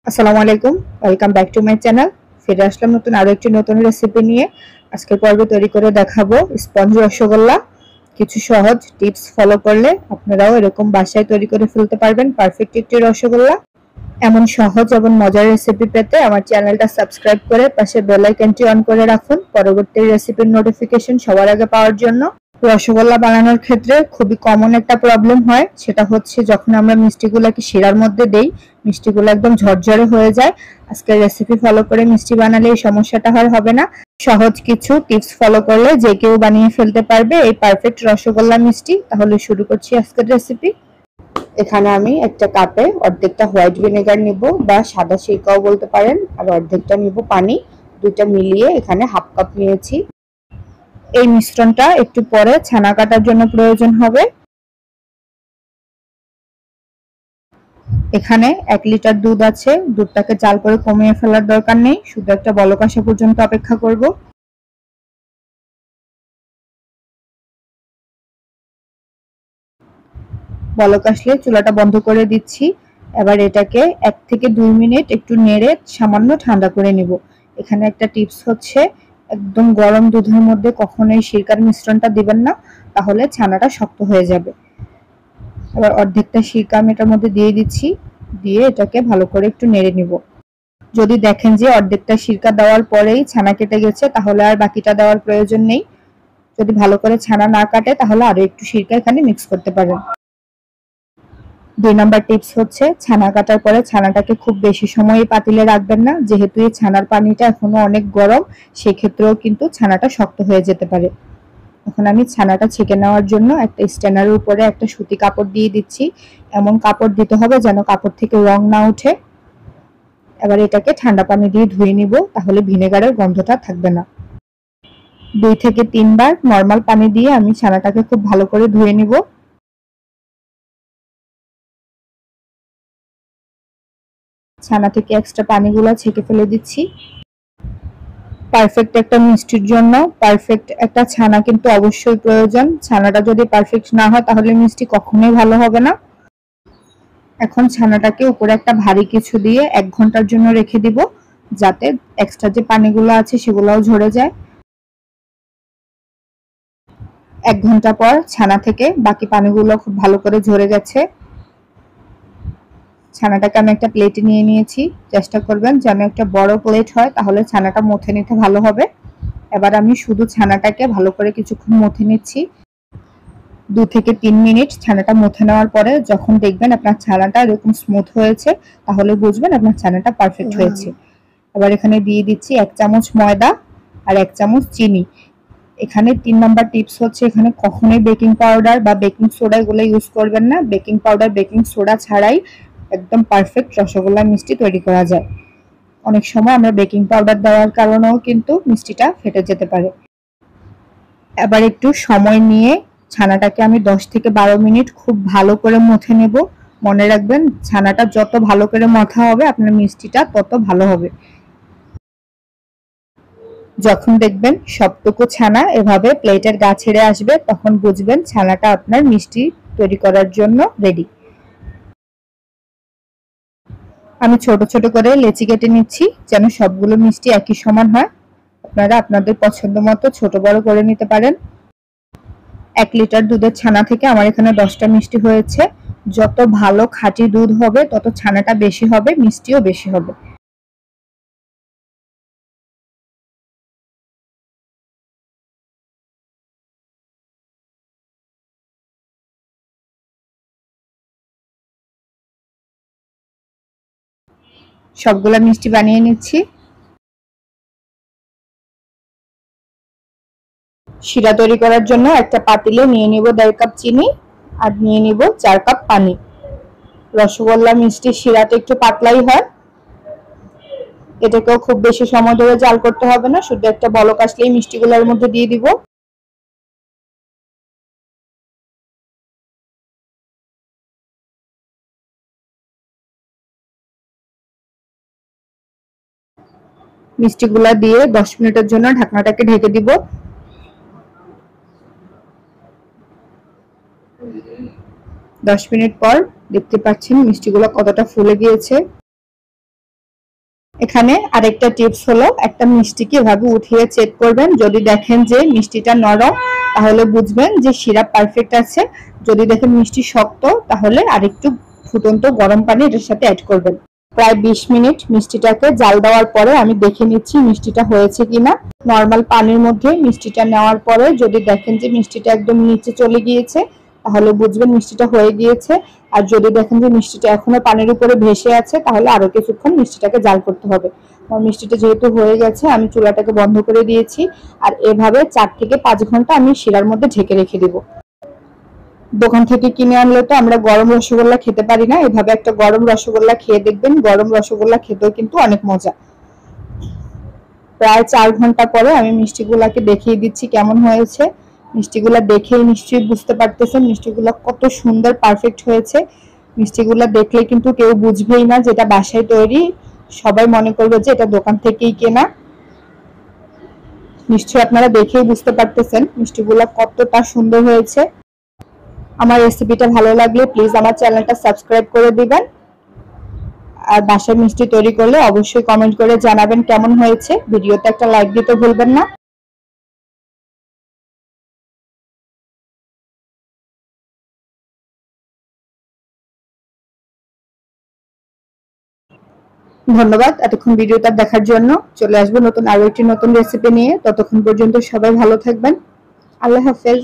আসসালামু আলাইকুম, welcome back to my channel. ফিরে আসলাম নতুন রেসিপি নিয়ে। আজকের পর্বে তৈরি করে দেখাবো স্পঞ্জ রসগোল্লা। কিছু সহজ টিপস ফলো করলে আপনারাও এরকম বাসায় তৈরি করে ফেলতে পারবেন পারফেক্ট একটি রসগোল্লা। এমন সহজ এবং মজার রেসিপি পেতে আমার চ্যানেলটা সাবস্ক্রাইব করে পাশে বেল আইকনটি অন করে রাখুন পরবর্তী রেসিপির নোটিফিকেশন সবার আগে পাওয়ার জন্য। রসগোল্লা বানানোর ক্ষেত্রে খুবই কমন একটা প্রবলেম হয়, সেটা হচ্ছে যখন আমরা মিষ্টিগুলোকে শিরার মধ্যে দেই মিষ্টিগুলো একদম ঝরঝরে হয়ে যায়। আজকের রেসিপি ফলো করে মিষ্টি বানালে এই সমস্যাটা আর হবে না। সহজ কিছু টিপস ফলো করলে যে কেউ বানিয়ে ফেলতে পারবে এই পারফেক্ট রসগোল্লা মিষ্টি। তাহলে শুরু করছি আজকের রেসিপি। এখানে আমি একটা কাপে অর্ধেকটা হোয়াইট ভিনেগার নিব বা সাদা সিরকাও বলতে পারেন, আর অর্ধেকটা নিব পানি। দুইটা মিলিয়ে এখানে হাফ কাপ নিয়েছি। এই মিশ্রণটা একটু পরে ছানা কাটার জন্য প্রয়োজন হবে। এখানে 1 লিটার দুধ আছে, দুধটাকে জাল করে কমিয়ে ফেলার দরকার নেই, শুধু একটা বলক আসা পর্যন্ত অপেক্ষা করব। বলক আসলে চুলাটা বন্ধ করে দিচ্ছি। এবার এটাকে 1 থেকে 2 মিনিট একটু নেড়ে সামান্য ঠান্ডা করে নিব। এখানে একটা টিপস হচ্ছে, একদম গরম দুধের মধ্যে কখনোই সিরকার মিশ্রণটা দিবেন না, তাহলে ছানাটা শক্ত হয়ে যাবে। এবার অর্ধেকটা সিরকা আমি এটার মধ্যে দিয়ে দিচ্ছি, দিয়ে এটাকে ভালো করে একটু নেড়ে নিব। যদি দেখেন যে অর্ধেকটা সিরকা দেওয়ার পরেই ছানা কেটে গেছে, তাহলে আর বাকিটা দেওয়ার প্রয়োজন নেই। যদি ভালো করে ছানা না কাটে তাহলে আরো একটু সিরকা এখানে মিক্স করতে পারেন। 2 নাম্বার টিপস হচ্ছে, ছানা কাটার পরে ছানাটাকে খুব বেশি সময় পাতিলে রাখবেন না, যেহেতু এই ছানার পানিটা এখনো অনেক গরম, সেক্ষেত্রেও কিন্তু ছানাটা শক্ত হয়ে যেতে পারে। এখন আমি ছানাটা ছেঁকে নেওয়ার জন্য একটা স্ট্যান্ডারের উপরে একটা সুতি কাপড় দিয়ে দিচ্ছি। এমন কাপড় দিতে হবে যেন কাপড় থেকে রং না ওঠে। এবার এটাকে ঠান্ডা পানি দিয়ে ধুয়ে নিব, তাহলে ভিনেগারের গন্ধটা থাকবে না। 2 থেকে 3 বার নরমাল পানি দিয়ে আমি ছানাটাকে খুব ভালো করে ধুয়ে নিব। ছানা থেকে এক্সট্রা পানিগুলো ছেঁকে ফেলে দিচ্ছি। পারফেক্ট একটা মিষ্টির জন্য পারফেক্ট একটা ছানা কিন্তু অবশ্যই প্রয়োজন। ছানাটা যদি পারফেক্ট না হয় তাহলে মিষ্টি কখনোই ভালো হবে না। এখন ছানাটাকে উপরে একটা ভারী কিছু দিয়ে 1 ঘন্টার জন্য রেখে দিব, যাতে এক্সট্রা যে পানিগুলো আছে সেগুলোও ঝরে যায়। 1 ঘন্টা পর ছানা থেকে বাকি পানিগুলো খুব ভালো করে ঝরে গেছে। ছানাটাকে আমি একটা প্লেটে নিয়ে নিয়েছি। চেষ্টা করবেন যেন একটা বড় প্লেট হয়, তাহলে ছানাটা মথে নিতে ভালো হবে। এবার আমি শুধু ছানাটাকে ভালো করে কিছুক্ষণ মথে নিচ্ছি। 2 থেকে 3 মিনিট ছানাটা মথে নেওয়ার পরে যখন দেখবেন আপনার ছানাটা এরকম স্মুথ হয়েছে, তাহলে বুঝবেন আপনার ছানাটা পারফেক্ট হয়েছে। এবার এখানে দিয়ে দিচ্ছি 1 চামচ ময়দা আর 1 চামচ চিনি। এখানে 3 নাম্বার টিপস হচ্ছে, এখানে কখনোই বেকিং পাউডার বা বেকিং সোডা এগুলো ইউজ করবেন না। বেকিং পাউডার বেকিং সোডা ছাড়াই একদম পারফেক্ট রসগোল্লা মিষ্টি তৈরি করা যায়। অনেক সময় আমরা বেকিং পাউডার দেওয়ার কারণেও কিন্তু মিষ্টিটা ফেটে যেতে পারে। এবার একটু সময় নিয়ে ছানাটাকে আমি 10 থেকে 12 মিনিট খুব ভালো করে মথে নেব। মনে রাখবেন, ছানাটা যত ভালো করে মথা হবে আপনার মিষ্টিটা তত ভালো হবে। যখন দেখবেন সবটুকু ছানা এভাবে প্লেটের গা ছেড়ে আসবে, তখন বুঝবেন ছানাটা আপনার মিষ্টি তৈরি করার জন্য রেডি। আমি ছোট ছোট করে লেচি কেটে নিচ্ছি, যেন সবগুলো মিষ্টি একই সমান হয়। আপনারা আপনাদের পছন্দ মতো ছোট বড় করে নিতে পারেন। 1 লিটার দুধের ছানা থেকে আমার এখানে 10টা মিষ্টি হয়েছে। যত ভালো খাঁটি দুধ হবে তত ছানাটা বেশি হবে, মিষ্টিও বেশি হবে। সবগুলা মিষ্টি বানিয়ে নিচ্ছি। শিরা তৈরি করার জন্য একটা পাতিলে নিয়ে নিব 1.5 কাপ চিনি আর নিয়ে নিব 4 কাপ পানি। রসগোল্লা মিষ্টি শিরাটা একটু পাতলাই হয়, এটাকেও খুব বেশি সময় ধরে জাল করতে হবে না, শুধু একটা বলক আসলেই মিষ্টিগুলোর মধ্যে দিয়ে দিব। মিষ্টিগুলা দিয়ে 10 মিনিটের জন্য ঢাকনাটাকে ঢেকে দিব। 10 মিনিট পর দেখতে পাচ্ছেন মিষ্টিগুলো কতটা ফুলে গিয়েছে। এখানে আরেকটা টিপস হলো, একটা মিষ্টিকে এভাবে উঠিয়ে চেক করবেন। যদি দেখেন যে মিষ্টিটা নরম, তাহলে বুঝবেন যে সিরাপ পারফেক্ট আছে। যদি দেখেন মিষ্টি শক্ত, তাহলে আরেকটু ফুটন্ত গরম পানি এটার সাথে অ্যাড করবেন। প্রায় 20 মিনিট মিষ্টিটাকে জাল দেওয়ার পরে আমি দেখে নিচ্ছি মিষ্টিটা হয়েছে কিনা। নর্মাল পানির মধ্যে মিষ্টিটা নেওয়ার পরে যদি দেখেন যে মিষ্টিটা একদম নিচে চলে গিয়েছে, তাহলে বুঝবেন মিষ্টিটা হয়ে গিয়েছে। আর যদি দেখেন যে মিষ্টিটা এখনো পানির উপরে ভেসে আছে, তাহলে আরো কিছুক্ষণ মিষ্টিটাকে জাল করতে হবে। আমার মিষ্টিটা যেহেতু হয়ে গেছে, আমি চুলাটাকে বন্ধ করে দিয়েছি। আর এভাবে 4 থেকে 5 ঘন্টা আমি শিরার মধ্যে ঢেকে রেখে দিব। দোকান থেকে কিনে আনলে তো আমরা গরম রসগোল্লা খেতে পারি না, এভাবে একটা গরম রসগোল্লা খেয়ে দেখবেন। গরম রসগোল্লা খেতেও কিন্তু অনেক মজা। প্রায় 4 ঘন্টা পরে আমি মিষ্টিগুলাকে দেখিয়ে দিচ্ছি কেমন হয়েছে। মিষ্টিগুলা দেখেই নিশ্চয়ই বুঝতে পারতেছেন মিষ্টিগুলা কত সুন্দর পারফেক্ট হয়েছে। মিষ্টিগুলা দেখলে কিন্তু কেউ বুঝবেই না যে এটা বাসায় তৈরি, সবাই মনে করবে যে এটা দোকান থেকেই কেনা। নিশ্চয়ই আপনারা দেখেই বুঝতে পারতেছেন মিষ্টিগুলা কতটা সুন্দর হয়েছে। আমার রেসিপিটা ভালো লাগলে প্লিজ আমার চ্যানেলটা সাবস্ক্রাইব করে দিবেন। আর বাসায় মিষ্টি তৈরি করলে অবশ্যই কমেন্ট করে জানাবেন কেমন হয়েছে। ভিডিওতে একটা লাইক দিতে ভুলবেন না। ধন্যবাদ এতক্ষণ ভিডিওটা দেখার জন্য। চলে আসবো নতুন আরো একটি নতুন রেসিপি নিয়ে। ততক্ষণ পর্যন্ত সবাই ভালো থাকবেন। আল্লাহ হাফেজ।